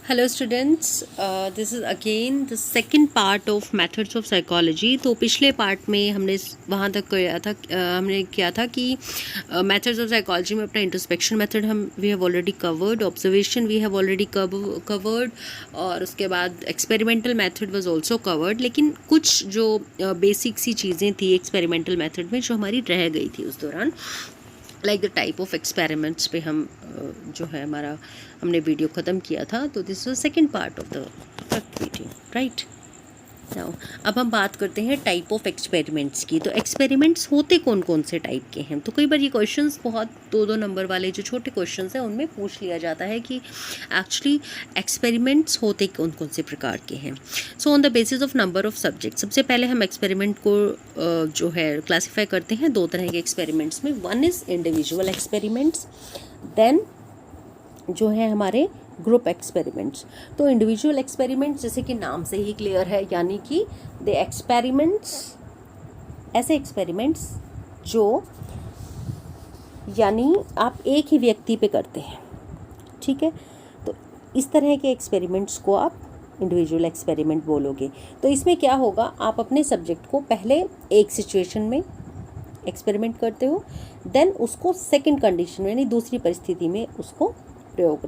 Hello students, this is again the second part of methods of psychology. तो पिछले part में हमने वहाँ तक किया था कि मेथड्स ऑफ साइकोलॉजी में अपना introspection method we have already covered, observation we have already covered, और उसके बाद experimental method was also covered. लेकिन कुछ जो बेसिक सी चीज़ें थी एक्सपेरिमेंटल मेथड में जो हमारी रह गई थी उस दौरान, like the type of experiments पे हम जो है हमने वीडियो ख़त्म किया था। तो this was second part of the video, right. Now अब हम बात करते हैं टाइप ऑफ एक्सपेरिमेंट्स की। तो एक्सपेरिमेंट्स होते कौन कौन से टाइप के हैं? तो कई बार ये क्वेश्चंस बहुत दो नंबर वाले जो छोटे क्वेश्चंस हैं उनमें पूछ लिया जाता है कि एक्चुअली एक्सपेरिमेंट्स होते कौन कौन से प्रकार के हैं। So on the basis of number of subject, सबसे पहले हम एक्सपेरिमेंट को जो है क्लासीफाई करते हैं दो तरह के एक्सपेरिमेंट्स में। One is individual experiments, then जो है हमारे ग्रुप एक्सपेरिमेंट्स। तो इंडिविजुअल एक्सपेरिमेंट्स जैसे कि नाम से ही क्लियर है, यानी कि द एक्सपेरिमेंट्स, ऐसे एक्सपेरिमेंट्स जो यानी आप एक ही व्यक्ति पे करते हैं, ठीक है। तो इस तरह के एक्सपेरिमेंट्स को आप इंडिविजुअल एक्सपेरिमेंट बोलोगे। तो इसमें क्या होगा, आप अपने सब्जेक्ट को पहले एक सिचुएशन में एक्सपेरिमेंट करते हो, देन उसको सेकंड कंडीशन में यानी दूसरी परिस्थिति में उसको प्रयोग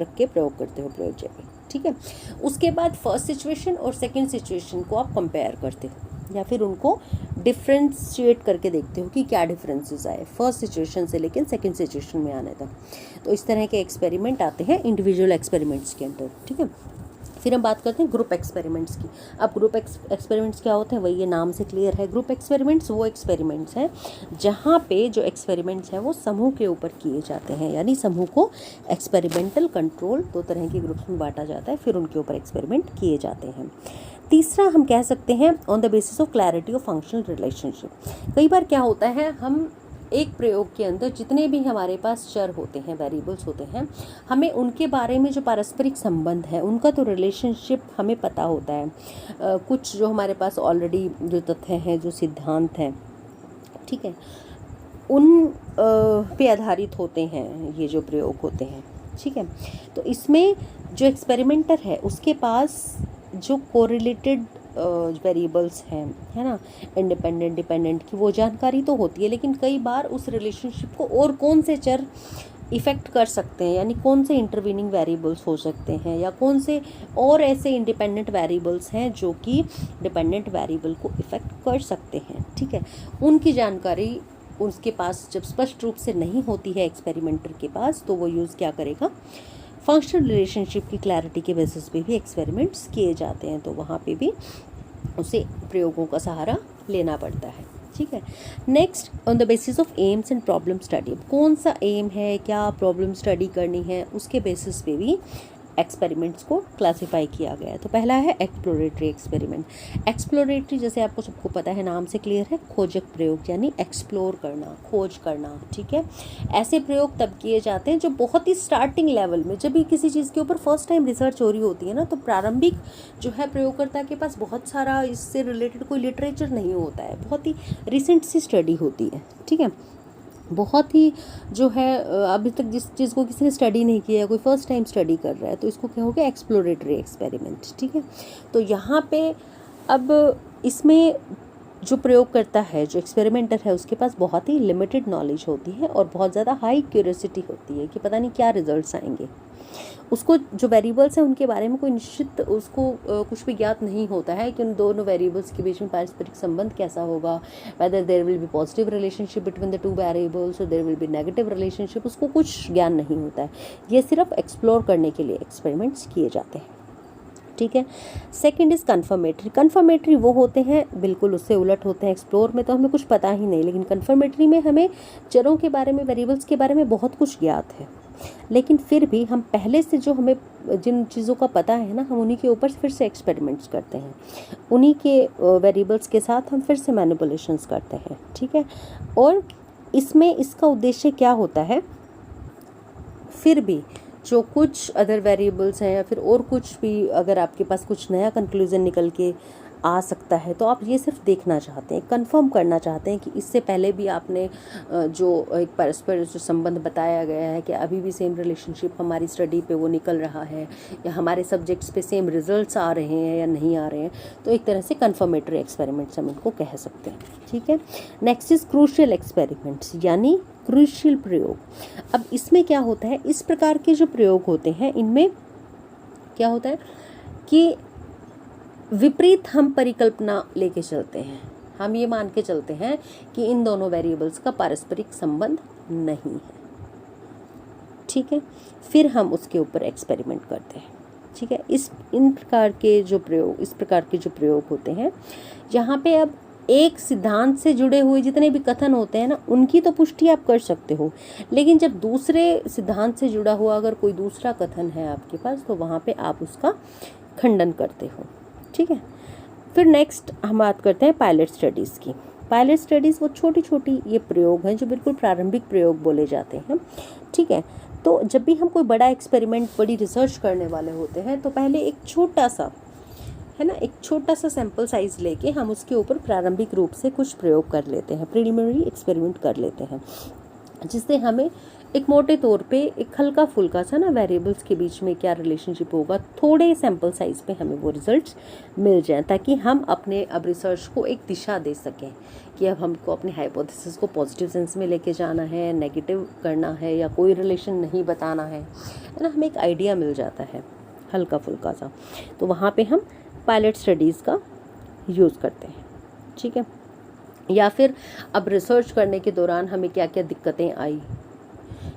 करते हो प्रयोज्य पे, ठीक है। उसके बाद फर्स्ट सिचुएशन और सेकंड सिचुएशन को आप कंपेयर करते हो या फिर उनको डिफ्रेंशिएट करके देखते हो कि क्या डिफरेंसेस आए फर्स्ट सिचुएशन से लेकिन सेकंड सिचुएशन में आने तक। तो इस तरह के एक्सपेरिमेंट आते हैं इंडिविजुअल एक्सपेरिमेंट्स के अंदर, ठीक है। फिर हम बात करते हैं ग्रुप एक्सपेरिमेंट्स की। अब ग्रुप एक्सपेरिमेंट्स क्या होते हैं, वही ये नाम से क्लियर है। ग्रुप एक्सपेरिमेंट्स वो एक्सपेरिमेंट्स हैं जहाँ पे जो एक्सपेरिमेंट्स हैं वो समूह के ऊपर किए जाते हैं, यानी समूह को एक्सपेरिमेंटल कंट्रोल दो तरह के ग्रुप्स में बांटा जाता है, फिर उनके ऊपर एक्सपेरिमेंट किए जाते हैं। तीसरा हम कह सकते हैं on the basis of clarity of functional relationship. कई बार क्या होता है, हम एक प्रयोग के अंदर जितने भी हमारे पास चर होते हैं, वेरिएबल्स होते हैं, हमें उनके बारे में जो पारस्परिक संबंध है उनका तो रिलेशनशिप हमें पता होता है। कुछ जो हमारे पास ऑलरेडी जो तथ्य हैं, जो सिद्धांत हैं, ठीक है, उन पे आधारित होते हैं ये जो प्रयोग होते हैं, ठीक है। तो इसमें जो एक्सपेरिमेंटर है उसके पास जो कोरिलेटेड वेरिएबल्स हैं, है ना, इंडिपेंडेंट डिपेंडेंट की वो जानकारी तो होती है, लेकिन कई बार उस रिलेशनशिप को और कौन से चर इफ़ेक्ट कर सकते हैं, यानी कौन से इंटरवीनिंग वेरिएबल्स हो सकते हैं या कौन से और ऐसे इंडिपेंडेंट वेरिएबल्स हैं जो कि डिपेंडेंट वेरिएबल को इफ़ेक्ट कर सकते हैं, ठीक है। उनकी जानकारी उसके पास जब स्पष्ट रूप से नहीं होती है एक्सपेरिमेंटर के पास, तो वो यूज़ क्या करेगा, फंक्शनल रिलेशनशिप की क्लैरिटी के बेसिस पे भी एक्सपेरिमेंट्स किए जाते हैं, तो वहाँ पे भी उसे प्रयोगों का सहारा लेना पड़ता है, ठीक है। Next on the basis of AIIMS and problem study. कौन सा एम है, क्या प्रॉब्लम स्टडी करनी है, उसके बेसिस पे भी एक्सपेरिमेंट्स को क्लासिफाई किया गया है। तो पहला है एक्सप्लोरेटरी एक्सपेरिमेंट। एक्सप्लोरेटरी जैसे आपको सबको पता है, नाम से क्लियर है, खोजक प्रयोग, यानी एक्सप्लोर करना, खोज करना, ठीक है। ऐसे प्रयोग तब किए जाते हैं जो बहुत ही स्टार्टिंग लेवल में, जब भी किसी चीज़ के ऊपर फर्स्ट टाइम रिसर्च हो रही होती है ना, तो प्रारंभिक जो है प्रयोगकर्ता के पास बहुत सारा इससे रिलेटेड कोई लिटरेचर नहीं होता है, बहुत ही रिसेंट सी स्टडी होती है, ठीक है। बहुत ही जो है अभी तक जिस चीज़ को किसी ने स्टडी नहीं किया है, कोई फर्स्ट टाइम स्टडी कर रहा है, तो इसको क्या हो गया, एक्सप्लोरेटरी एक्सपेरिमेंट, ठीक है। तो यहाँ पे अब इसमें जो प्रयोग करता है, जो एक्सपेरिमेंटर है, उसके पास बहुत ही लिमिटेड नॉलेज होती है और बहुत ज़्यादा हाई क्यूरियोसिटी होती है कि पता नहीं क्या रिजल्ट्स आएंगे। उसको जो वेरिएबल्स हैं उनके बारे में कोई निश्चित उसको कुछ भी ज्ञात नहीं होता है कि उन दोनों वेरिएबल्स के बीच में पारस्परिक संबंध कैसा होगा, whether there will be positive relationship between the two variables और there will be negative relationship, उसको कुछ ज्ञान नहीं होता है। ये सिर्फ एक्सप्लोर करने के लिए एक्सपेरिमेंट्स किए जाते हैं, ठीक है। Second is confirmatory. कन्फर्मेटरी वो होते हैं बिल्कुल उससे उलट होते हैं। एक्सप्लोर में तो हमें कुछ पता ही नहीं, लेकिन कन्फर्मेटरी में हमें चरों के बारे में, वेरिएबल्स के बारे में बहुत कुछ ज्ञात है, लेकिन फिर भी हम पहले से जो हमें जिन चीज़ों का पता है ना, हम उन्हीं के ऊपर फिर से एक्सपेरिमेंट्स करते हैं, उन्हीं के वेरिएबल्स के साथ हम फिर से मैनिपुलेशंस करते हैं, ठीक है। और इसमें इसका उद्देश्य क्या होता है, फिर भी जो कुछ अदर वेरिएबल्स हैं या फिर और कुछ भी, अगर आपके पास कुछ नया कंक्लूज़न निकल के आ सकता है, तो आप ये सिर्फ देखना चाहते हैं, कंफर्म करना चाहते हैं कि इससे पहले भी आपने जो एक परस्पर जो संबंध बताया गया है कि अभी भी सेम रिलेशनशिप हमारी स्टडी पे वो निकल रहा है, या हमारे सब्जेक्ट्स पे सेम रिजल्ट्स आ रहे हैं या नहीं आ रहे हैं, तो एक तरह से कंफर्मेटरी एक्सपेरिमेंट्स हम इनको कह सकते हैं। ठीक है, नेक्स्ट इज क्रूशियल एक्सपेरिमेंट्स, यानी क्रूशियल प्रयोग। अब इसमें क्या होता है, इस प्रकार के जो प्रयोग होते हैं इनमें क्या होता है कि विपरीत हम परिकल्पना लेके चलते हैं, हम ये मान के चलते हैं कि इन दोनों वेरिएबल्स का पारस्परिक संबंध नहीं है। ठीक है, फिर हम उसके ऊपर एक्सपेरिमेंट करते हैं। ठीक है, इस प्रकार के जो प्रयोग होते हैं, यहाँ पे अब एक सिद्धांत से जुड़े हुए जितने भी कथन होते हैं ना, उनकी तो पुष्टि आप कर सकते हो, लेकिन जब दूसरे सिद्धांत से जुड़ा हुआ अगर कोई दूसरा कथन है आपके पास, तो वहाँ पे आप उसका खंडन करते हो। ठीक है, फिर नेक्स्ट हम बात करते हैं पायलट स्टडीज़ की। पायलट स्टडीज़ वो छोटी छोटी ये प्रयोग हैं जो बिल्कुल प्रारंभिक प्रयोग बोले जाते हैं। ठीक है, तो जब भी हम कोई बड़ा एक्सपेरिमेंट, बड़ी रिसर्च करने वाले होते हैं, तो पहले एक छोटा सा सैंपल साइज लेके हम उसके ऊपर प्रारंभिक रूप से कुछ प्रयोग कर लेते हैं, प्रीलिमिनरी एक्सपेरिमेंट कर लेते हैं, जिससे हमें एक मोटे तौर पे एक हल्का फुल्का सा ना वेरिएबल्स के बीच में क्या रिलेशनशिप होगा, थोड़े सैंपल साइज पे हमें वो रिजल्ट्स मिल जाएं, ताकि हम अपने अब रिसर्च को एक दिशा दे सकें कि अब हमको अपने हाइपोथेसिस को पॉजिटिव सेंस में लेके जाना है, नेगेटिव करना है, या कोई रिलेशन नहीं बताना है ना, हमें एक आइडिया मिल जाता है हल्का फुल्का सा। तो वहाँ पे हम पायलट स्टडीज़ का यूज़ करते हैं। ठीक है, या फिर अब रिसर्च करने के दौरान हमें क्या क्या दिक्कतें आई,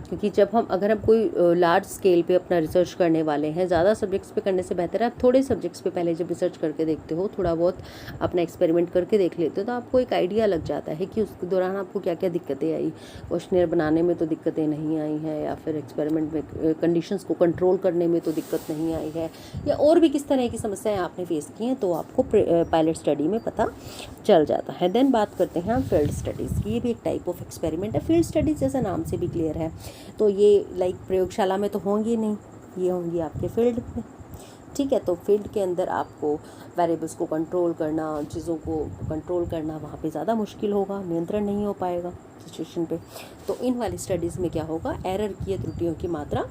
क्योंकि अगर हम कोई लार्ज स्केल पे अपना रिसर्च करने वाले हैं, ज़्यादा सब्जेक्ट्स पे करने से बेहतर है आप थोड़े सब्जेक्ट्स पे पहले जब रिसर्च करके देखते हो, थोड़ा बहुत अपना एक्सपेरिमेंट करके देख लेते हो, तो आपको एक आइडिया लग जाता है कि उसके दौरान आपको क्या क्या दिक्कतें आई। क्वेश्चनियर बनाने में तो दिक्कतें नहीं आई हैं, या फिर एक्सपेरिमेंट में कंडीशंस को कंट्रोल करने में तो दिक्कत नहीं आई है, या और भी किस तरह की समस्याएँ आपने फेस की हैं, तो आपको पायलट स्टडी में पता चल जाता है। देन बात करते हैं हम फील्ड स्टडीज़ की। ये भी एक टाइप ऑफ एक्सपेरिमेंट है। फील्ड स्टडीज़ जैसा नाम से भी क्लियर है, तो ये लाइक प्रयोगशाला में तो होंगी नहीं, ये होंगी आपके फील्ड में। ठीक है, तो फील्ड के अंदर आपको वेरिएबल्स को कंट्रोल करना, चीज़ों को कंट्रोल करना वहाँ पे ज़्यादा मुश्किल होगा, नियंत्रण नहीं हो पाएगा सिचुएशन पे। तो इन वाली स्टडीज़ में क्या होगा, एरर की, त्रुटियों की मात्रा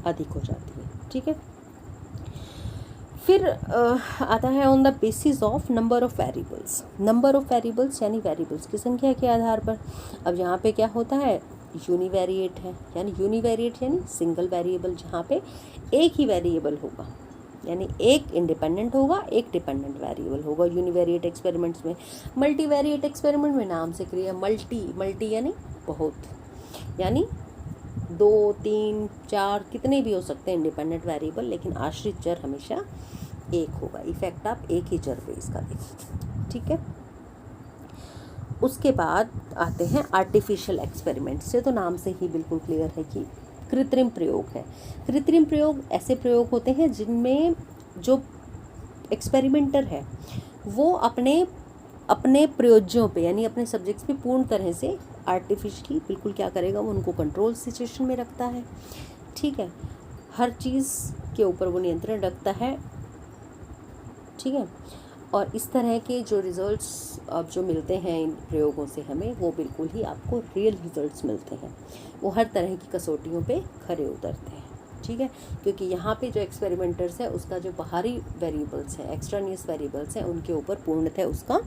अधिक हो जाती है। ठीक है, फिर आता है on the basis of number of variables. Number of variables यानी वेरिएबल्स की संख्या के आधार पर। अब यहाँ पे क्या होता है, यूनिवेरिएट है, यानी सिंगल वेरिएबल, जहाँ पे एक ही वेरिएबल होगा, यानी एक इंडिपेंडेंट होगा, एक डिपेंडेंट वेरिएबल होगा यूनिवेरिएट एक्सपेरिमेंट्स में। मल्टीवेरिएट एक्सपेरिमेंट में नाम से क्लियर, मल्टी यानी बहुत, यानी 2, 3, 4 कितने भी हो सकते हैं इंडिपेंडेंट वेरिएबल, लेकिन आश्रित चर हमेशा एक होगा। इफेक्ट आप एक ही चर पे इसका देखो। ठीक है, उसके बाद आते हैं आर्टिफिशियल एक्सपेरिमेंट से। तो नाम से ही बिल्कुल क्लियर है कि कृत्रिम प्रयोग है। कृत्रिम प्रयोग ऐसे प्रयोग होते हैं जिनमें जो एक्सपेरिमेंटर है वो अपने प्रयोज्यों पे, यानी अपने सब्जेक्ट्स पे पूर्ण तरह से आर्टिफिशियली बिल्कुल क्या करेगा, वो उनको कंट्रोल सिचुएशन में रखता है। ठीक है, हर चीज़ के ऊपर वो नियंत्रण रखता है। ठीक है, और इस तरह के जो रिज़ल्ट्स अब जो मिलते हैं इन प्रयोगों से हमें, वो बिल्कुल ही आपको रियल रिज़ल्ट्स मिलते हैं। वो हर तरह की कसौटियों पे खरे उतरते हैं। ठीक है, क्योंकि यहाँ पे जो एक्सपेरिमेंटर्स है उसका जो बाहरी वेरिएबल्स हैं, एक्सट्रानियस वेरिएबल्स हैं, उनके ऊपर पूर्णतः उसका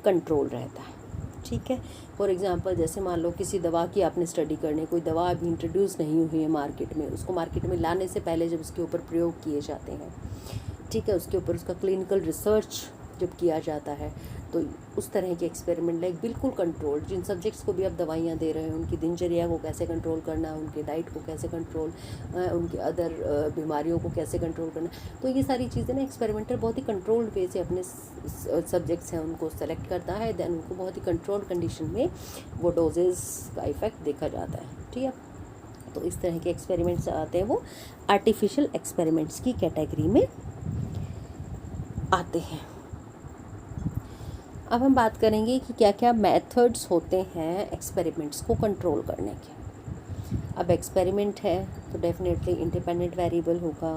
कंट्रोल रहता है। ठीक है, फॉर एग्जांपल जैसे मान लो किसी दवा की आपने स्टडी करनी, कोई दवा अभी इंट्रोड्यूस नहीं हुई है मार्केट में, उसको मार्केट में लाने से पहले जब उसके ऊपर प्रयोग किए जाते हैं, ठीक है, उसके ऊपर उसका क्लिनिकल रिसर्च जब किया जाता है, तो उस तरह के एक्सपेरिमेंट लाइक बिल्कुल कंट्रोल, जिन सब्जेक्ट्स को भी आप दवाइयाँ दे रहे हैं उनकी दिनचर्या को कैसे कंट्रोल करना, उनके डाइट को कैसे कंट्रोल, उनके अदर बीमारियों को कैसे कंट्रोल करना, तो ये सारी चीज़ें ना एक्सपेरिमेंटर बहुत ही कंट्रोल्ड वे से अपने सब्जेक्ट्स हैं उनको सेलेक्ट करता है, देन उनको बहुत ही कंट्रोल्ड कंडीशन में वो डोजेज़ का इफ़ेक्ट देखा जाता है। ठीक है, तो इस तरह के एक्सपेरिमेंट्स आते हैं, वो आर्टिफिशियल एक्सपेरिमेंट्स की कैटेगरी में आते हैं। अब हम बात करेंगे कि क्या क्या मेथड्स होते हैं एक्सपेरिमेंट्स को कंट्रोल करने के। अब एक्सपेरिमेंट है तो डेफिनेटली इंडिपेंडेंट वेरिएबल होगा,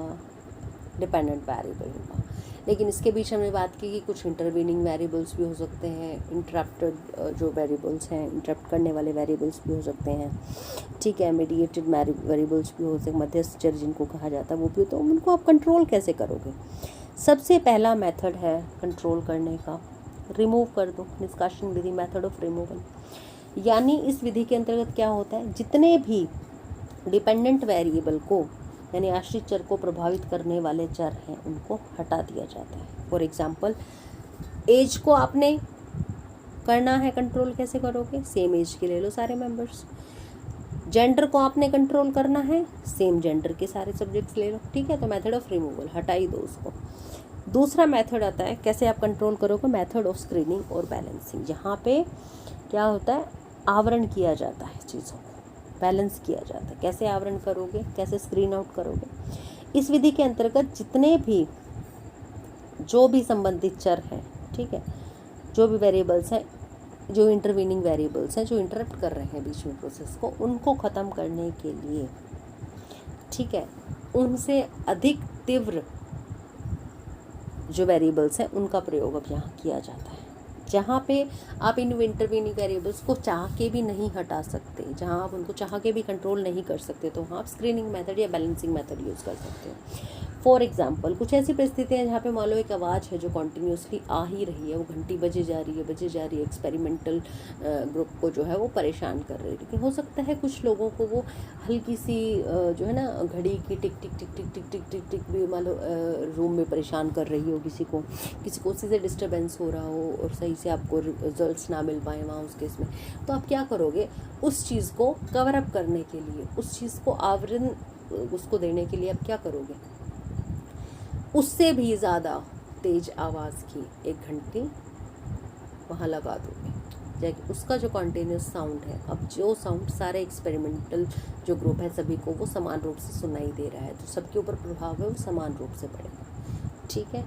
डिपेंडेंट वेरिएबल होगा। लेकिन इसके बीच हमने बात की कि कुछ इंटरवीनिंग वेरिएबल्स भी हो सकते हैं, इंटरप्टेड जो वेरिएबल्स हैं, इंटरप्ट करने वाले वेरिएबल्स भी हो सकते हैं, ठीक है, मीडिएटेड वेरिएबल्स भी हो सकते हैं, मध्यस्थ चर जिनको कहा जाता है वो भी, तो उनको आप कंट्रोल कैसे करोगे। सबसे पहला मेथड है कंट्रोल करने का, रिमूव कर दो, निष्कासन विधि, मेथड ऑफ रिमूवल। यानी इस विधि के अंतर्गत क्या होता है, जितने भी डिपेंडेंट वेरिएबल को यानी आश्रित चर को प्रभावित करने वाले चर हैं उनको हटा दिया जाता है। फॉर एग्जांपल, एज को आपने करना है कंट्रोल, कैसे करोगे, सेम एज के ले लो सारे मेंबर्स। जेंडर को आपने कंट्रोल करना है, सेम जेंडर के सारे सब्जेक्ट्स ले लो, ठीक है, तो मेथड ऑफ रिमूवल, हटा ही दो उसको। दूसरा मेथड आता है कैसे आप कंट्रोल करोगे, मेथड ऑफ स्क्रीनिंग और बैलेंसिंग। यहाँ पे क्या होता है, आवरण किया जाता है चीज़ों को, बैलेंस किया जाता है। कैसे आवरण करोगे, कैसे स्क्रीन आउट करोगे। इस विधि के अंतर्गत जितने भी जो भी संबंधित चर हैं, ठीक है, जो भी वेरिएबल्स हैं, जो इंटरवीनिंग वेरिएबल्स हैं, जो इंटरप्ट कर रहे हैं बीच में प्रोसेस को, उनको ख़त्म करने के लिए, ठीक है, उनसे अधिक तीव्र जो वेरिएबल्स हैं उनका प्रयोग अब यहाँ किया जाता है। जहाँ पे आप इन इंटरवीनिंग वेरिएबल्स को चाह के भी नहीं हटा सकते, जहाँ आप उनको चाह के भी कंट्रोल नहीं कर सकते, तो वहाँ आप स्क्रीनिंग मेथड या बैलेंसिंग मेथड यूज़ कर सकते हो। फॉर एग्जांपल, कुछ ऐसी परिस्थितियाँ हैं जहाँ पे मान लो एक आवाज़ है जो कॉन्टीन्यूसली आ ही रही है, वो घंटी बजे जा रही है, एक्सपेरिमेंटल ग्रुप को जो है वो परेशान कर रही है। लेकिन हो सकता है कुछ लोगों को वो हल्की सी जो है ना घड़ी की टिक टिक टिक टिक टिक टिक टिक टिक भी मान लो रूम में परेशान कर रही हो, किसी को उसी से डिस्टर्बेंस हो रहा हो और सही से आपको रिजल्ट्स ना मिल पाए वहाँ उस केस में, तो आप क्या करोगे, उस चीज़ को कवर अप करने के लिए, उस चीज़ को आवरण उसको देने के लिए आप क्या करोगे, उससे भी ज़्यादा तेज आवाज़ की एक घंटी वहाँ लगा दोगे, जैसे उसका जो कॉन्टिन्यूस साउंड है, अब जो साउंड सारे एक्सपेरिमेंटल जो ग्रुप है सभी को वो समान रूप से सुनाई दे रहा है, तो सबके ऊपर प्रभाव है वो समान रूप से पड़ेगा, ठीक है।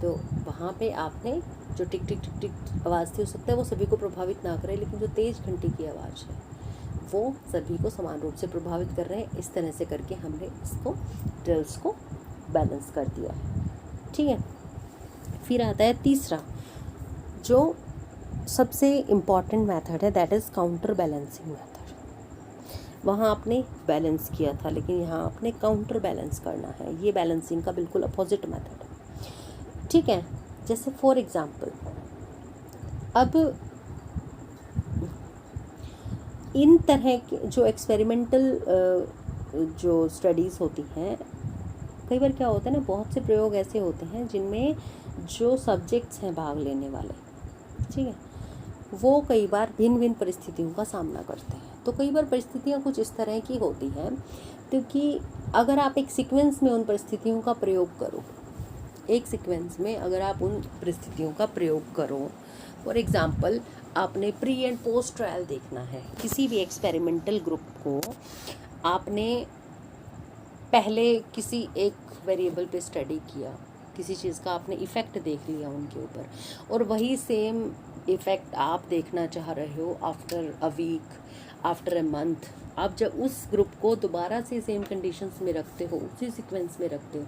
तो वहाँ पे आपने जो टिक टिक टिक टिक आवाज़ थी, हो सकता है वो सभी को प्रभावित ना करे, लेकिन जो तेज़ घंटी की आवाज़ है वो सभी को समान रूप से प्रभावित कर रहे हैं। इस तरह से करके हमने इसको ड्रिल्स को बैलेंस कर दिया है, ठीक है। फिर आता है तीसरा जो सबसे इम्पॉर्टेंट मेथड है, that is counter balancing method. वहाँ आपने बैलेंस किया था, लेकिन यहाँ आपने काउंटर बैलेंस करना है। ये बैलेंसिंग का बिल्कुल अपोजिट मेथड है, ठीक है। जैसे फॉर एग्जांपल, अब इन तरह के जो एक्सपेरिमेंटल जो स्टडीज़ होती हैं, कई बार क्या होता है ना, बहुत से प्रयोग ऐसे होते हैं जिनमें जो सब्जेक्ट्स हैं भाग लेने वाले, ठीक है, वो कई बार भिन्न भिन्न परिस्थितियों का सामना करते हैं। तो कई बार परिस्थितियाँ कुछ इस तरह की होती हैं, क्योंकि अगर आप एक सीक्वेंस में उन परिस्थितियों का प्रयोग करो, एक सीक्वेंस में अगर आप उन परिस्थितियों का प्रयोग करो, फॉर एग्जांपल आपने प्री एंड पोस्ट ट्रायल देखना है, किसी भी एक्सपेरिमेंटल ग्रुप को आपने पहले किसी एक वेरिएबल पे स्टडी किया, किसी चीज़ का आपने इफ़ेक्ट देख लिया उनके ऊपर, और वही सेम इफ़ेक्ट आप देखना चाह रहे हो after a week, after a month. आप जब उस ग्रुप को दोबारा से सेम कंडीशंस में रखते हो, उसी सीक्वेंस में रखते हो,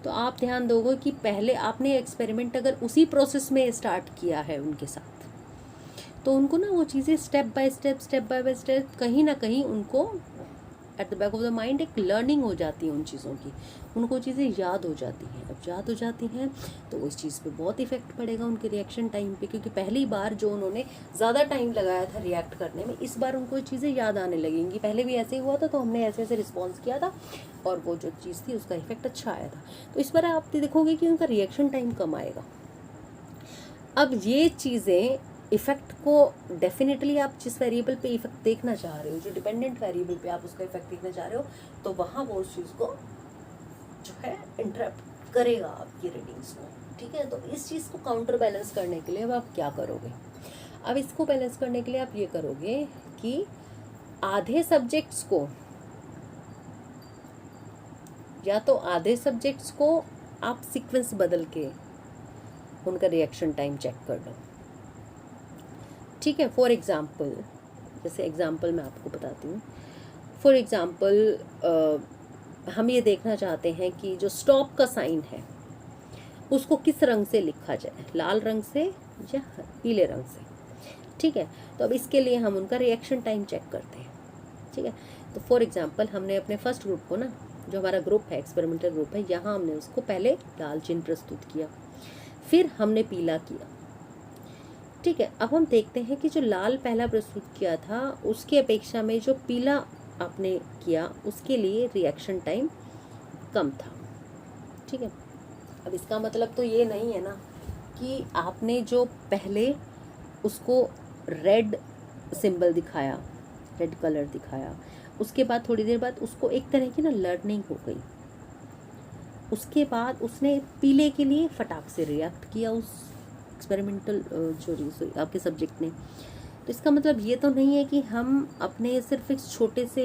तो आप ध्यान दोगे कि पहले आपने एक्सपेरिमेंट अगर उसी प्रोसेस में स्टार्ट किया है उनके साथ, तो उनको ना वो चीज़ें स्टेप बाय स्टेप कहीं ना कहीं उनको at the back of the mind एक लर्निंग हो जाती है उन चीज़ों की, उनको चीज़ें याद हो जाती हैं। अब याद हो जाती हैं तो उस चीज़ पे बहुत इफेक्ट पड़ेगा उनके रिएक्शन टाइम पे, क्योंकि पहली बार जो उन्होंने ज़्यादा टाइम लगाया था रिएक्ट करने में, इस बार उनको चीज़ें याद आने लगेंगी, पहले भी ऐसे ही हुआ था तो हमने ऐसे ऐसे रिस्पॉन्स किया था और वो जो चीज़ थी उसका इफेक्ट अच्छा आया था। तो इस बार आप देखोगे कि उनका रिएक्शन टाइम कम आएगा। अब ये चीज़ें इफ़ेक्ट को डेफिनेटली आप जिस वेरिएबल पे इफेक्ट देखना चाह रहे हो, जो डिपेंडेंट वेरिएबल पे आप उसका इफेक्ट देखना चाह रहे हो, तो वहाँ वो उस चीज़ को जो है इंटरप्ट करेगा आपकी रीडिंग्स को, ठीक है। तो इस चीज़ को काउंटर बैलेंस करने के लिए अब आप क्या करोगे, अब इसको बैलेंस करने के लिए आप ये करोगे कि आधे सब्जेक्ट्स को, या तो आधे सब्जेक्ट्स को आप सीक्वेंस बदल के उनका रिएक्शन टाइम चेक कर लो, ठीक है। फॉर एग्ज़ाम्पल, जैसे एग्ज़ाम्पल मैं आपको बताती हूँ। फॉर एग्ज़ाम्पल हम ये देखना चाहते हैं कि जो स्टॉप का साइन है उसको किस रंग से लिखा जाए, लाल रंग से या पीले रंग से। ठीक है, तो अब इसके लिए हम उनका रिएक्शन टाइम चेक करते हैं। ठीक है, तो फॉर एग्जांपल हमने अपने फर्स्ट ग्रुप को ना, जो हमारा ग्रुप है एक्सपेरिमेंटल ग्रुप है, यहाँ हमने उसको पहले लाल चिन्ह प्रस्तुत किया, फिर हमने पीला किया। ठीक है, अब हम देखते हैं कि जो लाल पहला प्रस्तुत किया था उसकी अपेक्षा में जो पीला आपने किया उसके लिए रिएक्शन टाइम कम था। ठीक है, अब इसका मतलब तो ये नहीं है ना कि आपने जो पहले उसको रेड सिंबल दिखाया, रेड कलर दिखाया, उसके बाद थोड़ी देर बाद उसको एक तरह की ना लर्निंग हो गई, उसके बाद उसने पीले के लिए फटाक से रिएक्ट किया उस एक्सपेरिमेंटल जो आपके सब्जेक्ट ने। तो इसका मतलब ये तो नहीं है कि हम अपने सिर्फ एक छोटे से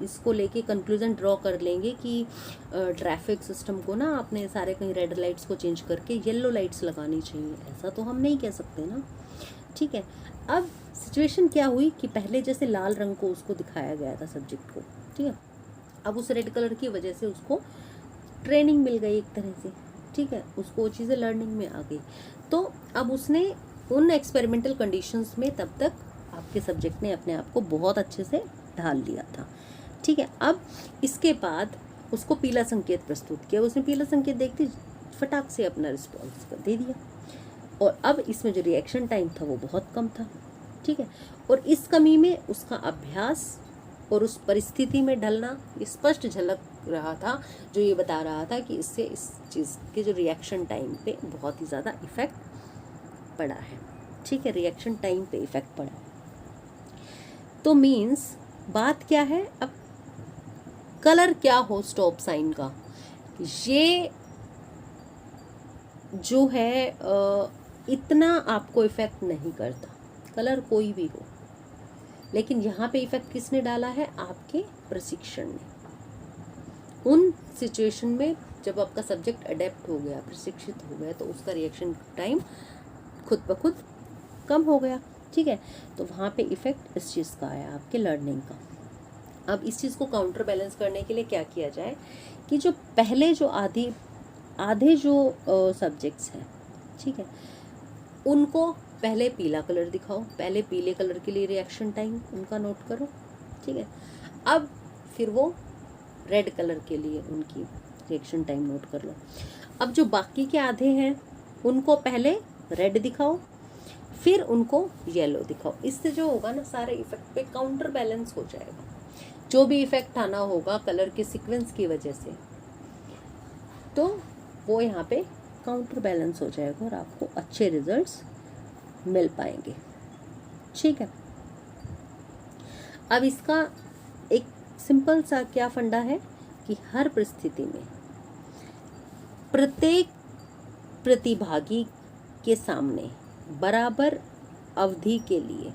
इसको लेके कंक्लूजन ड्रॉ कर लेंगे कि ट्रैफिक सिस्टम को ना अपने सारे कहीं रेड लाइट्स को चेंज करके येलो लाइट्स लगानी चाहिए, ऐसा तो हम नहीं कह सकते ना। ठीक है, अब सिचुएशन क्या हुई कि पहले जैसे लाल रंग को उसको दिखाया गया था सब्जेक्ट को, ठीक है, अब उस रेड कलर की वजह से उसको ट्रेनिंग मिल गई एक तरह से। ठीक है, उसको वो चीज़ें लर्निंग में आ गई, तो अब उसने उन एक्सपेरिमेंटल कंडीशंस में तब तक आपके सब्जेक्ट ने अपने आप को बहुत अच्छे से ढाल लिया था। ठीक है, अब इसके बाद उसको पीला संकेत प्रस्तुत किया, उसने पीला संकेत देखते फटाक से अपना रिस्पॉन्स कर दे दिया, और अब इसमें जो रिएक्शन टाइम था वो बहुत कम था। ठीक है, और इस कमी में उसका अभ्यास और उस परिस्थिति में ढलना ये स्पष्ट झलक रहा था, जो ये बता रहा था कि इससे इस चीज़ के जो रिएक्शन टाइम पे बहुत ही ज़्यादा इफ़ेक्ट पड़ा है। ठीक है, रिएक्शन टाइम पे इफ़ेक्ट पड़ा है। तो मीन्स बात क्या है, अब कलर क्या हो स्टॉप साइन का, ये जो है इतना आपको इफ़ेक्ट नहीं करता, कलर कोई भी हो, लेकिन यहाँ पे इफ़ेक्ट किसने डाला है, आपके प्रशिक्षण ने। उन सिचुएशन में जब आपका सब्जेक्ट अडेप्ट हो गया, प्रशिक्षित हो गया, तो उसका रिएक्शन टाइम खुद ब खुद कम हो गया। ठीक है, तो वहाँ पे इफ़ेक्ट इस चीज़ का आया, आपके लर्निंग का। अब इस चीज़ को काउंटर बैलेंस करने के लिए क्या किया जाए कि जो पहले जो आधे जो सब्जेक्ट्स हैं, ठीक है, उनको पहले पीला कलर दिखाओ, पहले पीले कलर के लिए रिएक्शन टाइम उनका नोट करो। ठीक है, अब फिर वो रेड कलर के लिए उनकी रिएक्शन टाइम नोट कर लो। अब जो बाकी के आधे हैं उनको पहले रेड दिखाओ, फिर उनको येलो दिखाओ। इससे जो होगा ना, सारे इफेक्ट पे काउंटर बैलेंस हो जाएगा। जो भी इफेक्ट आना होगा कलर के सीक्वेंस की वजह से, तो वो यहाँ पे काउंटर बैलेंस हो जाएगा और आपको अच्छे रिजल्ट्स मिल पाएंगे। ठीक है, अब इसका एक सिंपल सा क्या फंडा है कि हर परिस्थिति में प्रत्येक प्रतिभागी के सामने बराबर अवधि के लिए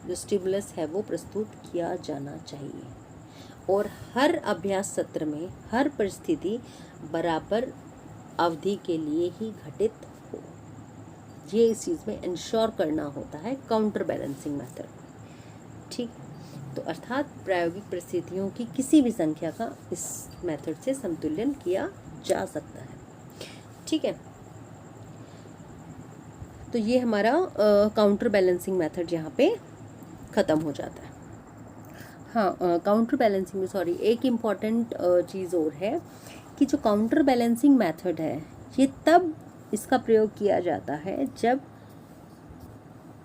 जो स्टिमुलस है वो प्रस्तुत किया जाना चाहिए, और हर अभ्यास सत्र में हर परिस्थिति बराबर अवधि के लिए ही घटित हो। ये इस चीज़ में इंश्योर करना होता है काउंटर बैलेंसिंग मेथड। ठीक, तो अर्थात प्रायोगिक परिस्थितियों की किसी भी संख्या का इस मेथड से संतुलन किया जा सकता है। ठीक है, तो ये हमारा काउंटर बैलेंसिंग मेथड यहाँ पे ख़त्म हो जाता है। हाँ, काउंटर बैलेंसिंग में सॉरी एक इम्पॉर्टेंट चीज़ और है कि जो काउंटर बैलेंसिंग मेथड है ये तब इसका प्रयोग किया जाता है जब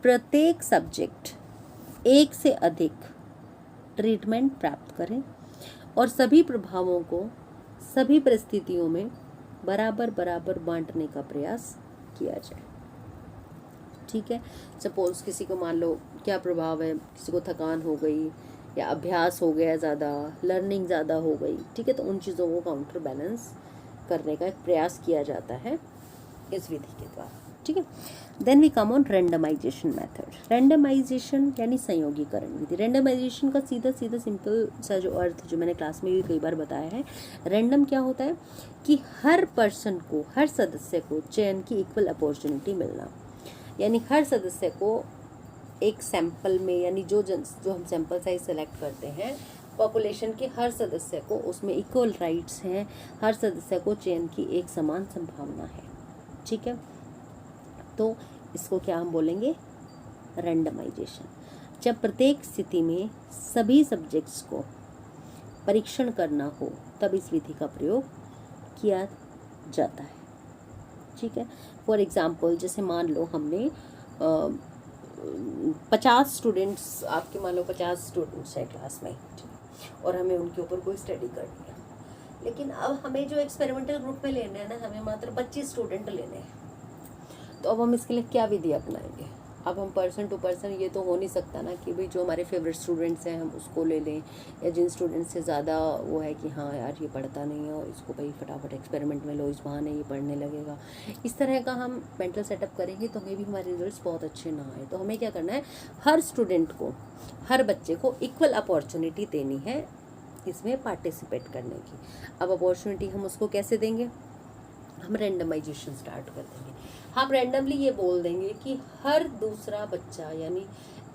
प्रत्येक सब्जेक्ट एक से अधिक ट्रीटमेंट प्राप्त करें और सभी प्रभावों को सभी परिस्थितियों में बराबर बराबर बांटने का प्रयास किया जाए। ठीक है, सपोज किसी को मान लो क्या प्रभाव है, किसी को थकान हो गई या अभ्यास हो गया ज़्यादा, लर्निंग ज़्यादा हो गई। ठीक है, तो उन चीज़ों को काउंटर बैलेंस करने का एक प्रयास किया जाता है इस विधि के द्वारा। ठीक है, then we come on randomization method. Randomization यानी संयोगीकरण विधि। रेंडमाइजेशन का सीधा सीधा सिंपल सा जो अर्थ जो मैंने क्लास में भी कई बार बताया है, रैंडम क्या होता है कि हर पर्सन को, हर सदस्य को चयन की इक्वल अपॉर्चुनिटी मिलना, यानी हर सदस्य को एक सैंपल में, यानी जो हम सैंपल साइज सेलेक्ट करते हैं पॉपुलेशन के हर सदस्य को उसमें इक्वल राइट्स हैं, हर सदस्य को चयन की एक समान संभावना है। ठीक है, तो इसको क्या हम बोलेंगे, रैंडमाइजेशन। जब प्रत्येक स्थिति में सभी सब्जेक्ट्स को परीक्षण करना हो तब इस विधि का प्रयोग किया जाता है। ठीक है, फॉर एग्जाम्पल जैसे मान लो हमने 50 स्टूडेंट्स, आपके मान लो 50 स्टूडेंट्स है क्लास में, और हमें उनके ऊपर कोई स्टडी करनी है, लेकिन अब हमें जो एक्सपेरिमेंटल ग्रुप में लेने हैं ना, हमें मात्र 25 स्टूडेंट लेने हैं। तो अब हम इसके लिए क्या विधि अपनाएंगे? अब हम पर्सन टू पर्सन, ये तो हो नहीं सकता ना कि भाई जो हमारे फेवरेट स्टूडेंट्स हैं हम उसको ले लें, या जिन स्टूडेंट्स से ज़्यादा वो है कि हाँ यार ये पढ़ता नहीं है और इसको भाई फटाफट एक्सपेरिमेंट में लो, इस बहाने ये पढ़ने लगेगा। इस तरह का हम मेंटल सेटअप करेंगे तो हमें भी हमारे रिजल्ट्स बहुत अच्छे ना आए। तो हमें क्या करना है, हर स्टूडेंट को, हर बच्चे को इक्वल अपॉर्चुनिटी देनी है इसमें पार्टिसिपेट करने की। अब अपॉर्चुनिटी हम उसको कैसे देंगे, हम रैंडमाइजेशन स्टार्ट कर देंगे। हम रैंडमली ये बोल देंगे कि हर दूसरा बच्चा, यानी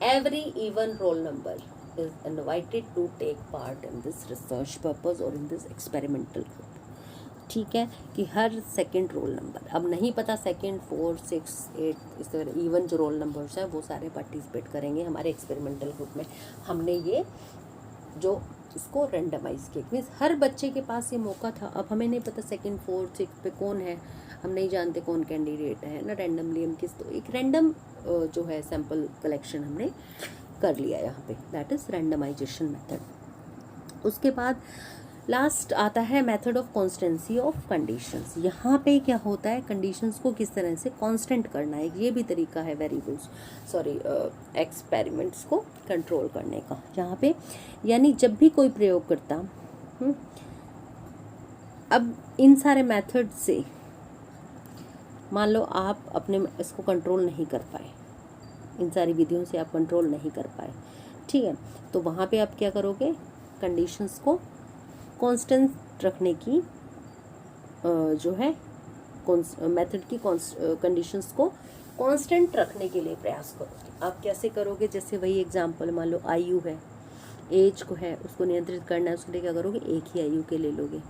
every even roll number is invited to take part in this research purpose और इन दिस एक्सपेरिमेंटल ग्रुप। ठीक है, कि हर सेकंड रोल नंबर, अब नहीं पता सेकंड, 4, 6, 8 इस तरह इवन जो रोल नंबर्स हैं वो सारे पार्टिसिपेट करेंगे हमारे एक्सपेरिमेंटल ग्रुप में। हमने ये जो इसको रेंडमाइज किया, मीन्स हर बच्चे के पास ये मौका था। अब हमें नहीं पता सेकंड, 4, 6 पे कौन है, हम नहीं जानते कौन कैंडिडेट है ना, रैंडमली हम किस, तो एक रैंडम जो है सैम्पल कलेक्शन हमने कर लिया यहाँ पे, दैट इज़ रैंडमाइजेशन मेथड। उसके बाद लास्ट आता है method of constituency of conditions. यहाँ पे क्या होता है, कंडीशंस को किस तरह से कांस्टेंट करना है, ये भी तरीका है वेरिएबल्स, एक्सपेरिमेंट्स को कंट्रोल करने का। यहाँ पे यानी जब भी कोई प्रयोग करता, अब इन सारे मेथड से मान लो आप अपने इसको कंट्रोल नहीं कर पाए, इन सारी विधियों से आप कंट्रोल नहीं कर पाए, ठीक है, तो वहाँ पे आप क्या करोगे, कंडीशंस को कांस्टेंट रखने की जो है मेथड की कंडीशंस को कांस्टेंट रखने के लिए प्रयास करोगे। आप कैसे करोगे, जैसे वही एग्जांपल, मान लो आयु है, एज को है, उसको नियंत्रित करना है, उसके लिए क्या करोगे, एक ही आयु के ले लोगे।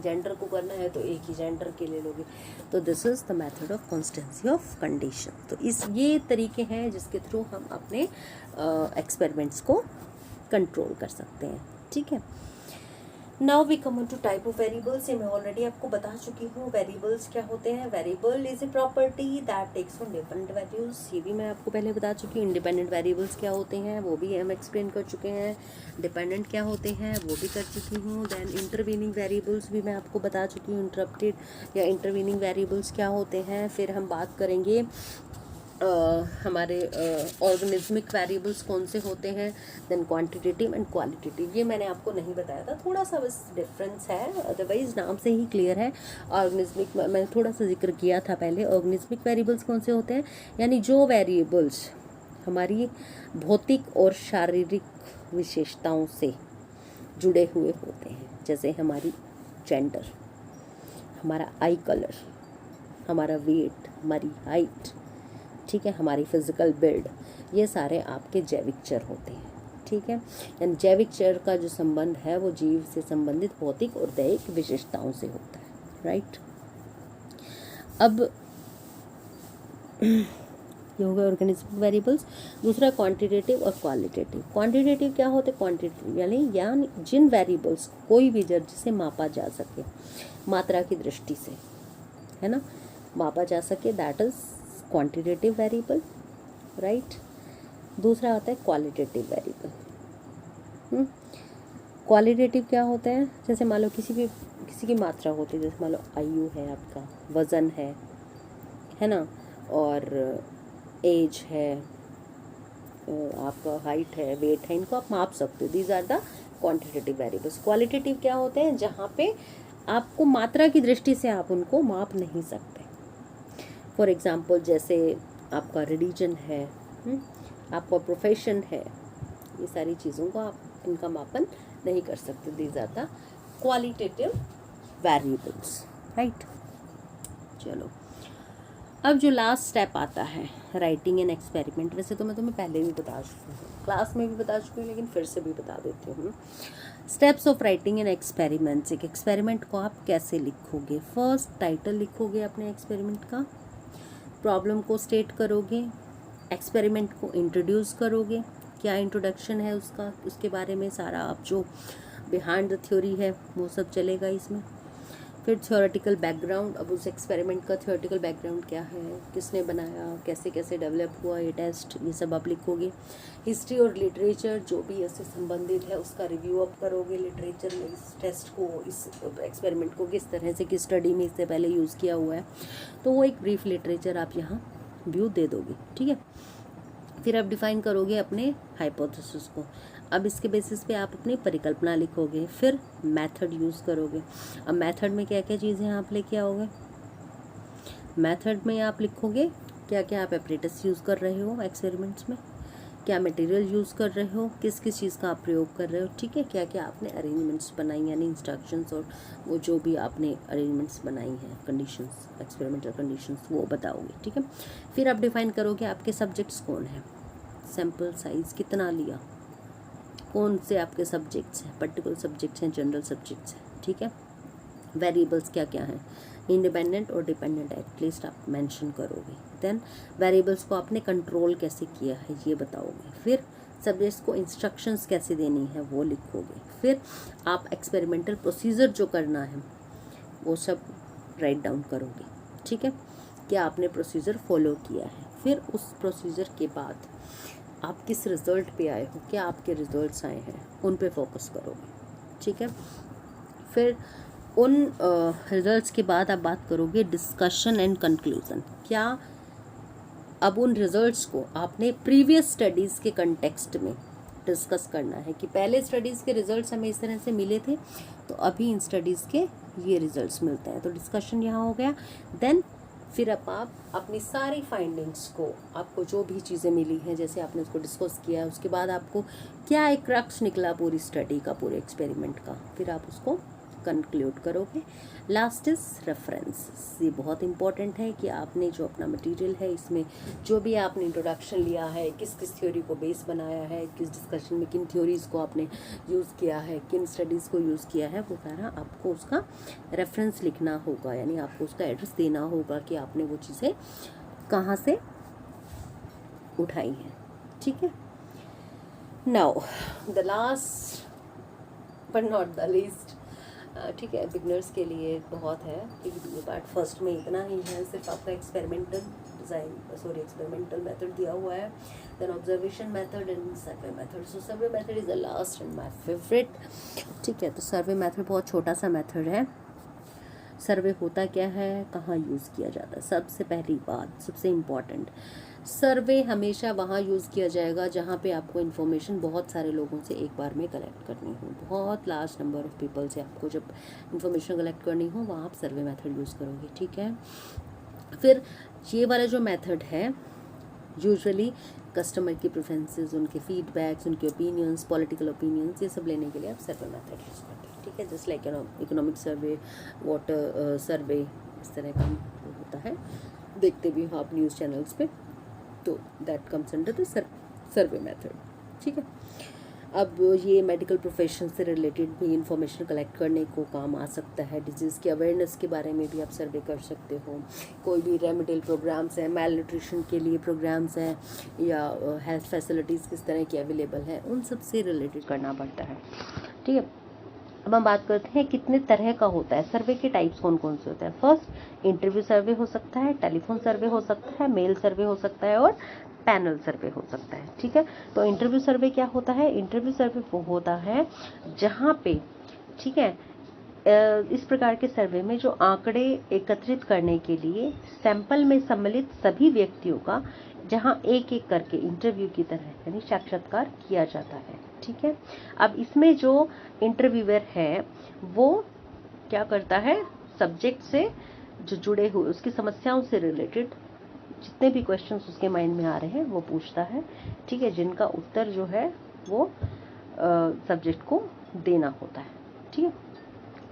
जेंडर को करना है तो एक ही जेंडर के ले लोगे। तो this is the method of constituency of condition. तो ये तरीके हैं जिसके थ्रू हम अपने एक्सपेरिमेंट्स को कंट्रोल कर सकते हैं। ठीक है, now we come on to type of variables. ये मैं ऑलरेडी आपको बता चुकी हूँ वेरिएबल्स क्या होते हैं। Variable is a property that takes on different values, ये भी मैं आपको पहले बता चुकी हूँ। इंडिपेंडेंट वेरिएबल्स क्या होते हैं वो भी हम एक्सप्लेन कर चुके हैं। डिपेंडेंट क्या होते हैं वो भी कर चुकी हूँ। देन इंटरवीनिंग वेरिएबल्स भी मैं आपको बता चुकी हूँ, इंटरप्टेड या इंटरवीनिंग वेरिएबल्स क्या होते हैं। फिर हम बात करेंगे हमारे ऑर्गेनिज्मिक वेरिएबल्स कौन से होते हैं। देन क्वांटिटेटिव एंड क्वालिटेटिव, ये मैंने आपको नहीं बताया था, थोड़ा सा बस डिफरेंस है, अदरवाइज नाम से ही क्लियर है। ऑर्गेनिज्मिक मैंने थोड़ा सा जिक्र किया था पहले। ऑर्गेनिज्मिक वेरिएबल्स कौन से होते हैं, यानी जो वेरिएबल्स हमारी भौतिक और शारीरिक विशेषताओं से जुड़े हुए होते हैं, जैसे हमारी जेंडर, हमारा आई कलर, हमारा वेट, हमारी हाइट, ठीक है, हमारी फिजिकल बिल्ड, ये सारे आपके जैविक चर होते हैं। ठीक है, यानी जैविक चर का जो संबंध है वो जीव से संबंधित भौतिक और दैहिक विशेषताओं से होता है। राइट, अब ये हो गया ऑर्गेनिज्मिक वेरिएबल्स। दूसरा क्वांटिटेटिव और क्वालिटेटिव। क्वांटिटेटिव क्या होते हैं, क्वांटिटेटिव यानी जिन वेरिएबल्स कोई भी जड़ जिसे मापा जा सके, मात्रा की दृष्टि से, है ना, मापा जा सके, that is quantitative variable. Right, दूसरा आता है क्वालिटेटिव वेरिएबल। क्वालिटेटिव क्या होता है, जैसे मान लो किसी की मात्रा होती है, जैसे मान लो आयु है, आपका वज़न है ना, और एज है, आपका हाइट है, वेट है, इनको आप माप सकते हो। These are the quantitative variables. Qualitative क्या होते हैं, जहाँ पे आपको मात्रा की दृष्टि से आप उनको माप नहीं सकते। फॉर एग्ज़ाम्पल जैसे आपका रिलीजन है, आपका प्रोफेशन है, ये सारी चीज़ों को आप इनका मापन नहीं कर सकते। These are the qualitative variables. Right, चलो अब जो लास्ट स्टेप आता है राइटिंग एन एक्सपेरिमेंट, वैसे तो मैं तुम्हें पहले भी बता चुकी हूँ, क्लास में भी बता चुकी हूँ, लेकिन फिर से भी बता देती हूँ। Steps of writing an experiments, एक एक्सपेरिमेंट को आप कैसे लिखोगे। फर्स्ट टाइटल लिखोगे अपने एक्सपेरिमेंट का, प्रॉब्लम को स्टेट करोगे, एक्सपेरिमेंट को इंट्रोड्यूस करोगे, क्या इंट्रोडक्शन है उसका, उसके बारे में सारा आप जो बिहाइंड द थ्योरी है वो सब चलेगा इसमें। फिर थ्योरेटिकल बैकग्राउंड, अब उस एक्सपेरिमेंट का थ्योरेटिकल बैकग्राउंड क्या है, किसने बनाया, कैसे कैसे डेवलप हुआ ये टेस्ट, ये सब आप लिखोगे। हिस्ट्री और लिटरेचर जो भी इससे संबंधित है उसका रिव्यू अप करोगे, लिटरेचर में इस टेस्ट को, इस एक्सपेरिमेंट को किस तरह से, किस स्टडी में इससे पहले यूज़ किया हुआ है, तो वो एक ब्रीफ लिटरेचर आप यहाँ व्यू दे दोगे, ठीक है। फिर आप डिफाइन करोगे अपने हाइपोथेसिस को, अब इसके बेसिस पे आप अपनी परिकल्पना लिखोगे। फिर मेथड यूज़ करोगे। अब मेथड में क्या क्या चीज़ें आप लेके आओगे, मेथड में आप लिखोगे क्या क्या आप एपरेटस यूज़ कर रहे हो एक्सपेरिमेंट्स में, क्या मटेरियल यूज़ कर रहे हो, किस किस चीज़ का आप प्रयोग कर रहे हो, ठीक है, क्या क्या आपने अरेंजमेंट्स बनाई, यानी इंस्ट्रक्शंस और वो जो भी आपने अरेंजमेंट्स बनाई हैं, कंडीशंस, एक्सपेरिमेंटल कंडीशंस, वो बताओगे, ठीक है। फिर आप डिफाइन करोगे आपके सब्जेक्ट्स कौन हैं, सैम्पल साइज़ कितना लिया, कौन से आपके सब्जेक्ट्स हैं, पर्टिकुलर सब्जेक्ट्स हैं, जनरल सब्जेक्ट्स हैं, ठीक है। वेरिएबल्स क्या क्या हैं, इंडिपेंडेंट और डिपेंडेंट एटलीस्ट आप मेंशन करोगे। देन वेरिएबल्स को आपने कंट्रोल कैसे किया है ये बताओगे। फिर सब्जेक्ट्स को इंस्ट्रक्शंस कैसे देनी है वो लिखोगे। फिर आप एक्सपेरिमेंटल प्रोसीजर जो करना है वो सब राइट डाउन करोगे, ठीक है, क्या आपने प्रोसीजर फॉलो किया है। फिर उस प्रोसीजर के बाद आप किस रिज़ल्ट पे आए हो, क्या आपके रिज़ल्ट्स आए हैं, उन पे फोकस करोगे, ठीक है। फिर उन रिज़ल्ट्स के बाद आप बात करोगे डिस्कशन एंड कंक्लूज़न, क्या अब उन रिज़ल्ट्स को आपने प्रीवियस स्टडीज़ के कंटेक्स्ट में डिस्कस करना है कि पहले स्टडीज़ के रिज़ल्ट्स हमें इस तरह से मिले थे तो अभी इन स्टडीज़ के ये रिज़ल्ट्स मिलते हैं, तो डिस्कशन यहाँ हो गया। देन फिर अब आप अपनी सारी फाइंडिंग्स को, आपको जो भी चीज़ें मिली हैं जैसे आपने उसको डिस्कस किया, उसके बाद आपको क्या एक क्रक्स निकला पूरी स्टडी का, पूरे एक्सपेरिमेंट का, फिर आप उसको कंक्लूड करोगे। लास्ट इज रेफरेंस, ये बहुत इंपॉर्टेंट है कि आपने जो अपना मटेरियल है इसमें जो भी आपने इंट्रोडक्शन लिया है, किस किस थ्योरी को बेस बनाया है, किस डिस्कशन में किन थ्योरीज़ को आपने यूज़ किया है, किन स्टडीज़ को यूज़ किया है, वो सारा आपको उसका रेफरेंस लिखना होगा, यानी आपको उसका एड्रेस देना होगा कि आपने वो चीज़ें कहाँ से उठाई हैं, ठीक है। Now the last but not the least, ठीक है, बिगनर्स के लिए बहुत है पार्ट, फर्स्ट में इतना ही है, सिर्फ आपका एक्सपेरिमेंटल एक्सपेरिमेंटल मेथड दिया हुआ है, then observation method and survey method. So survey method is the last and my favourite, ठीक है। तो सर्वे मेथड बहुत छोटा सा मेथड है। सर्वे होता क्या है, कहाँ यूज़ किया जाता है, सबसे पहली बात, सबसे इम्पॉर्टेंट, सर्वे हमेशा वहाँ यूज़ किया जाएगा जहाँ पे आपको इन्फॉर्मेशन बहुत सारे लोगों से एक बार में कलेक्ट करनी हो, बहुत लार्ज नंबर ऑफ पीपल से आपको जब इन्फॉर्मेशन कलेक्ट करनी हो वहाँ आप सर्वे मेथड यूज़ करोगे, ठीक है। फिर ये वाला जो मेथड है यूजुअली कस्टमर की प्रेफरेंसेस, उनके फीडबैक्स, उनके ओपिनियंस, पॉलिटिकल ओपिनियंस, ये सब लेने के लिए आप सर्वे मेथड यूज़ करते हैं, ठीक है। Just like economic survey, water survey, इस तरह का होता है, देखते भी हो आप न्यूज़ चैनल्स पे, तो that comes under the survey method, ठीक है। अब ये मेडिकल प्रोफेशन से रिलेटेड भी इंफॉर्मेशन कलेक्ट करने को काम आ सकता है, डिजीज़ की अवेयरनेस के बारे में भी आप सर्वे कर सकते हो, कोई भी रेमेडियल प्रोग्राम्स हैं, मेल न्यूट्रिशन के लिए प्रोग्राम्स हैं, या हेल्थ फैसिलिटीज़ किस तरह की अवेलेबल है, उन सब से रिलेटेड करना पड़ता है, ठीक है। अब हम बात करते हैं कितने तरह का होता है सर्वे, के टाइप्स कौन कौन से होते हैं। फर्स्ट, इंटरव्यू सर्वे हो सकता है, टेलीफोन सर्वे हो सकता है, मेल सर्वे हो सकता है और पैनल सर्वे हो सकता है, ठीक है। तो इंटरव्यू सर्वे क्या होता है, इंटरव्यू सर्वे वो होता है जहाँ पे, ठीक है, इस प्रकार के सर्वे में जो आंकड़े एकत्रित करने के लिए सैंपल में सम्मिलित सभी व्यक्तियों का जहां एक एक करके इंटरव्यू की तरह यानी साक्षात्कार किया जाता है, ठीक है। अब इसमें जो इंटरव्यूअर है वो क्या करता है, सब्जेक्ट से जो जुड़े हुए उसकी समस्याओं से रिलेटेड जितने भी क्वेश्चंस उसके माइंड में आ रहे हैं वो पूछता है, ठीक है, जिनका उत्तर जो है वो सब्जेक्ट को देना होता है, ठीक है।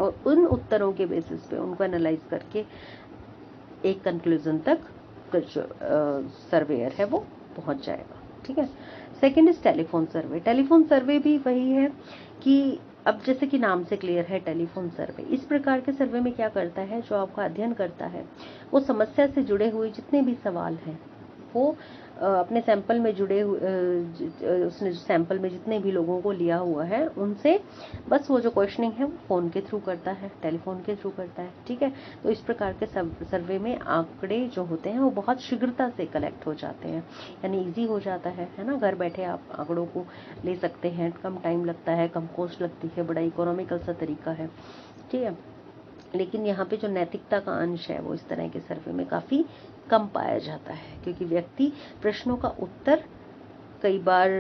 और उन उत्तरों के बेसिस पे उनको एनालाइज करके एक कंक्लूजन तक जो सर्वेयर है वो पहुंच जाएगा। ठीक है। Second is telephone survey. Telephone survey भी वही है कि अब जैसे कि नाम से क्लियर है, टेलीफोन सर्वे। इस प्रकार के सर्वे में क्या करता है, जो आपका अध्ययन करता है वो समस्या से जुड़े हुए जितने भी सवाल हैं वो अपने सैंपल में जुड़े हुए उसने सैंपल में जितने भी लोगों को लिया हुआ है उनसे बस वो जो क्वेश्चनिंग है वो फ़ोन के थ्रू करता है, टेलीफोन के थ्रू करता है। ठीक है। तो इस प्रकार के सर्वे में आंकड़े जो होते हैं वो बहुत शीघ्रता से कलेक्ट हो जाते हैं, यानी ईजी हो जाता है ना। घर बैठे आप आंकड़ों को ले सकते हैं, कम टाइम लगता है, कम कॉस्ट लगती है, बड़ा इकोनॉमिकल सा तरीका है। ठीक है। लेकिन यहाँ पे जो नैतिकता का अंश है वो इस तरह के सर्वे में काफ़ी कम पाया जाता है, क्योंकि व्यक्ति प्रश्नों का उत्तर कई बार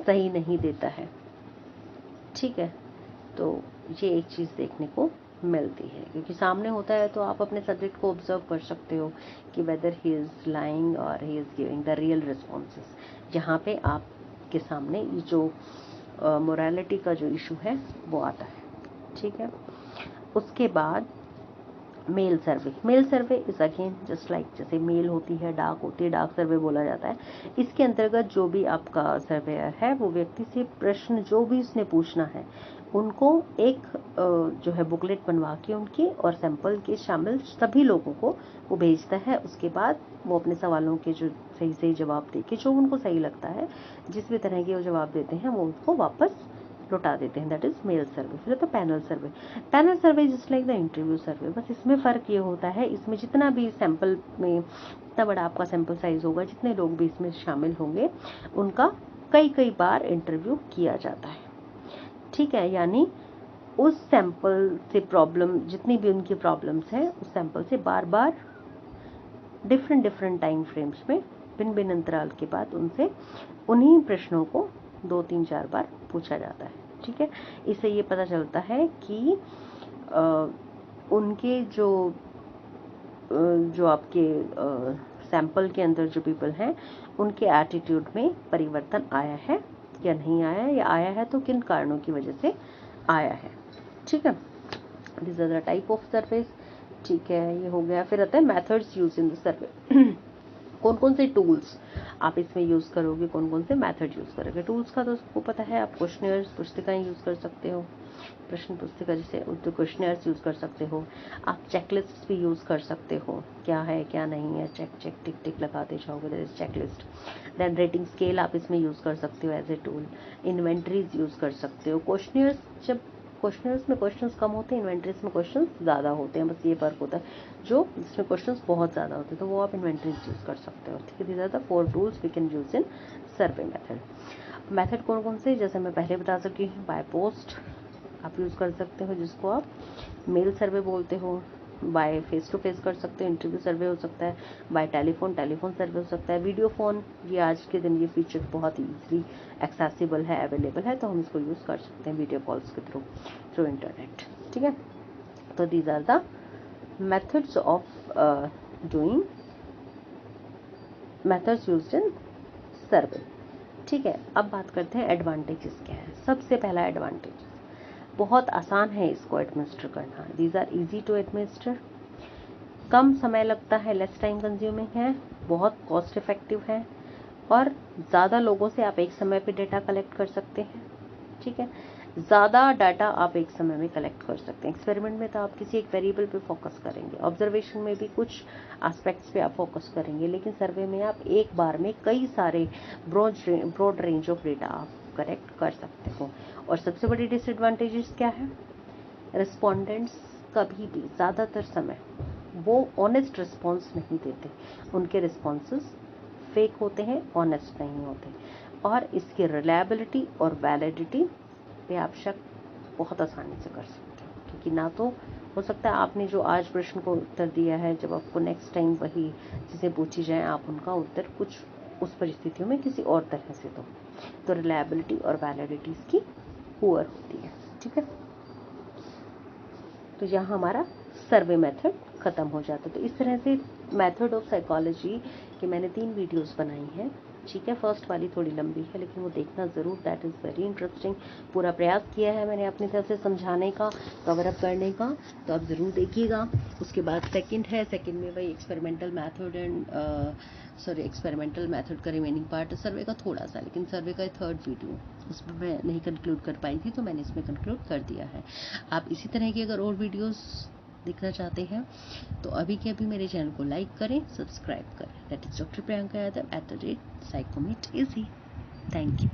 सही नहीं देता है। ठीक है। तो ये एक चीज़ देखने को मिलती है, क्योंकि सामने होता है तो आप अपने सब्जेक्ट को ऑब्जर्व कर सकते हो कि वेदर ही इज़ लाइंग और he is giving the real responses. यहाँ पे आपके सामने ये जो मोरालिटी का जो इशू है वो आता है। ठीक है। उसके बाद mail survey. Mail survey is again just like जैसे मेल होती है, डाक होती है, डाक सर्वे बोला जाता है। इसके अंतर्गत जो भी आपका सर्वेयर है वो व्यक्ति से प्रश्न जो भी उसने पूछना है उनको एक जो है बुकलेट बनवा के उनकी और सैंपल के शामिल सभी लोगों को वो भेजता है। उसके बाद वो अपने सवालों के जो सही सही जवाब दे के जो उनको सही लगता है, जिस भी तरह के वो जवाब देते हैं वो उसको वापस लौटा देते हैं। That is mail survey. फिर तो panel survey. Panel survey just like the interview survey, बस इसमें फ़र्क ये होता है, इसमें जितना भी सैंपल में इतना बड़ा आपका सैंपल साइज होगा, जितने लोग भी इसमें शामिल होंगे उनका कई कई बार इंटरव्यू किया जाता है। ठीक है। यानी उस सैंपल से प्रॉब्लम जितनी भी उनकी प्रॉब्लम्स हैं उस सैंपल से बार बार डिफरेंट टाइम फ्रेम्स में भिन्न भिन्न अंतराल के बाद उनसे उन्हीं प्रश्नों को 2-3-4 बार पूछा जाता है। ठीक है। इससे ये पता चलता है कि उनके जो आपके सैंपल के अंदर जो पीपल हैं उनके एटीट्यूड में परिवर्तन आया है या नहीं आया है, या आया है तो किन कारणों की वजह से आया है। ठीक है। This are the type of surveys. ठीक है, ये हो गया। फिर आता है methods use in the survey. कौन कौन से टूल्स आप इसमें यूज़ करोगे, कौन कौन से मेथड यूज़ करोगे। टूल्स का तो सबको पता है, आप क्वेश्चनर्स पुस्तिकाएं यूज़ कर सकते हो, प्रश्न पुस्तिका जिसे तो क्वेश्चनर्स यूज़ कर सकते हो। आप चेकलिस्ट भी यूज़ कर सकते हो, क्या है क्या नहीं है, चेक चेक टिक टिक लगाते जाओगे, that is checklist. Then rating scale आप इसमें यूज़ कर सकते हो as a tool. Inventories use कर सकते हो। क्वेश्चनर्स जब क्वेश्चनर्स में क्वेश्चंस कम होते हैं, इन्वेंटरीज में क्वेश्चंस ज़्यादा होते हैं, बस ये फ़र्क होता है। जो जिसमें क्वेश्चंस बहुत ज़्यादा होते हैं तो वो आप इन्वेंटरीज यूज़ कर सकते हो। ठीक है। These are the 4 tools we can use in survey method कौन कौन से, जैसे मैं पहले बता चुकी हूँ। बाय पोस्ट आप यूज़ कर सकते हो, जिसको आप मेल सर्वे बोलते हो। बाय फेस टू फेस कर सकते हो, इंटरव्यू सर्वे हो सकता है। बाय टेलीफोन सर्वे हो सकता है। वीडियो फ़ोन, ये आज के दिन ये फीचर बहुत ईजीली एक्सेसिबल है, अवेलेबल है, तो हम इसको यूज़ कर सकते हैं वीडियो कॉल्स के थ्रू इंटरनेट। ठीक है। तो these are the methods of doing methods used in survey. ठीक है। अब बात करते हैं एडवांटेजेस क्या है। सबसे पहला एडवांटेज, बहुत आसान है इसको एडमिनिस्टर करना। These are easy to administer. कम समय लगता है, लेस टाइम कंज्यूमिंग है, बहुत कॉस्ट इफेक्टिव है, और ज़्यादा लोगों से आप एक समय पे डेटा कलेक्ट कर सकते हैं। ठीक है। ज़्यादा डाटा आप एक समय में कलेक्ट कर सकते हैं। एक्सपेरिमेंट में तो आप किसी एक वेरिएबल पे फोकस करेंगे, ऑब्जर्वेशन में भी कुछ एस्पेक्ट्स पे आप फोकस करेंगे, लेकिन सर्वे में आप एक बार में कई सारे ब्रॉड रेंज ऑफ डेटा आप कलेक्ट कर सकते हो। और सबसे बड़ी डिसएडवांटेजेस क्या है, रिस्पोंडेंट्स कभी भी ज़्यादातर समय वो ऑनेस्ट रिस्पॉन्स नहीं देते, उनके रिस्पॉन्सेस फेक होते हैं, ऑनेस्ट नहीं होते। और इसकी रिलायबिलिटी और वैलिडिटी पे आप शक बहुत आसानी से कर सकते हो, क्योंकि ना तो हो सकता है आपने जो आज प्रश्न को उत्तर दिया है, जब आपको नेक्स्ट टाइम वही चीज़ें पूछी जाएं आप उनका उत्तर कुछ उस परिस्थितियों में किसी और तरह से दो, तो रिलायबिलिटी और वैलिडिटी इसकी पुअर होती है। ठीक है। तो यहाँ हमारा सर्वे मेथड ख़त्म हो जाता है। तो इस तरह से मेथड ऑफ साइकोलॉजी के मैंने 3 वीडियोस बनाई हैं, ठीक है, फर्स्ट वाली थोड़ी लंबी है लेकिन वो देखना ज़रूर, दैट इज़ वेरी इंटरेस्टिंग। पूरा प्रयास किया है मैंने अपनी तरफ से समझाने का, कवर अप करने का, तो आप ज़रूर देखिएगा। उसके बाद सेकंड है, सेकंड में वही experimental method and experimental method का रिमेनिंग पार्ट है सर्वे का थोड़ा सा, लेकिन सर्वे का थर्ड वीडियो उसमें मैं नहीं कंक्लूड कर पाई थी, तो मैंने इसमें कंक्लूड कर दिया है। आप इसी तरह की अगर और वीडियोस देखना चाहते हैं तो अभी के अभी मेरे चैनल को लाइक करें, सब्सक्राइब करें। That is doctor Priyanka Yadav @psychometeasy। Thank you.